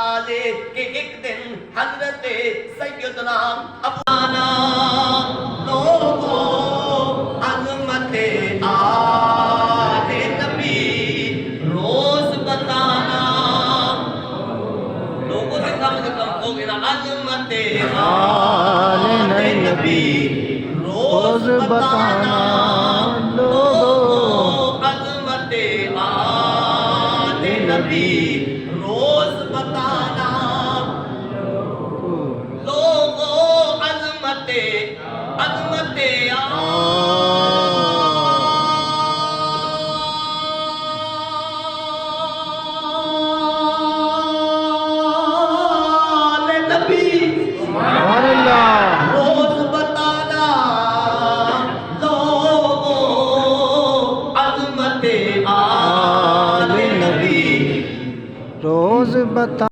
انداز ہے کہ ایک دن حضرت سیدنا ابو لوگوں عظمت آل نبی روز بتانا، لوگوں سے کم ہو گیا عظمت آل نبی روز بتانا، لوگوں عظمت آل نبی روز بتانا، لوگوں عظمت آل نبی سبحان اللہ روز بتانا، لوگوں عظمت آل نبی روز بتا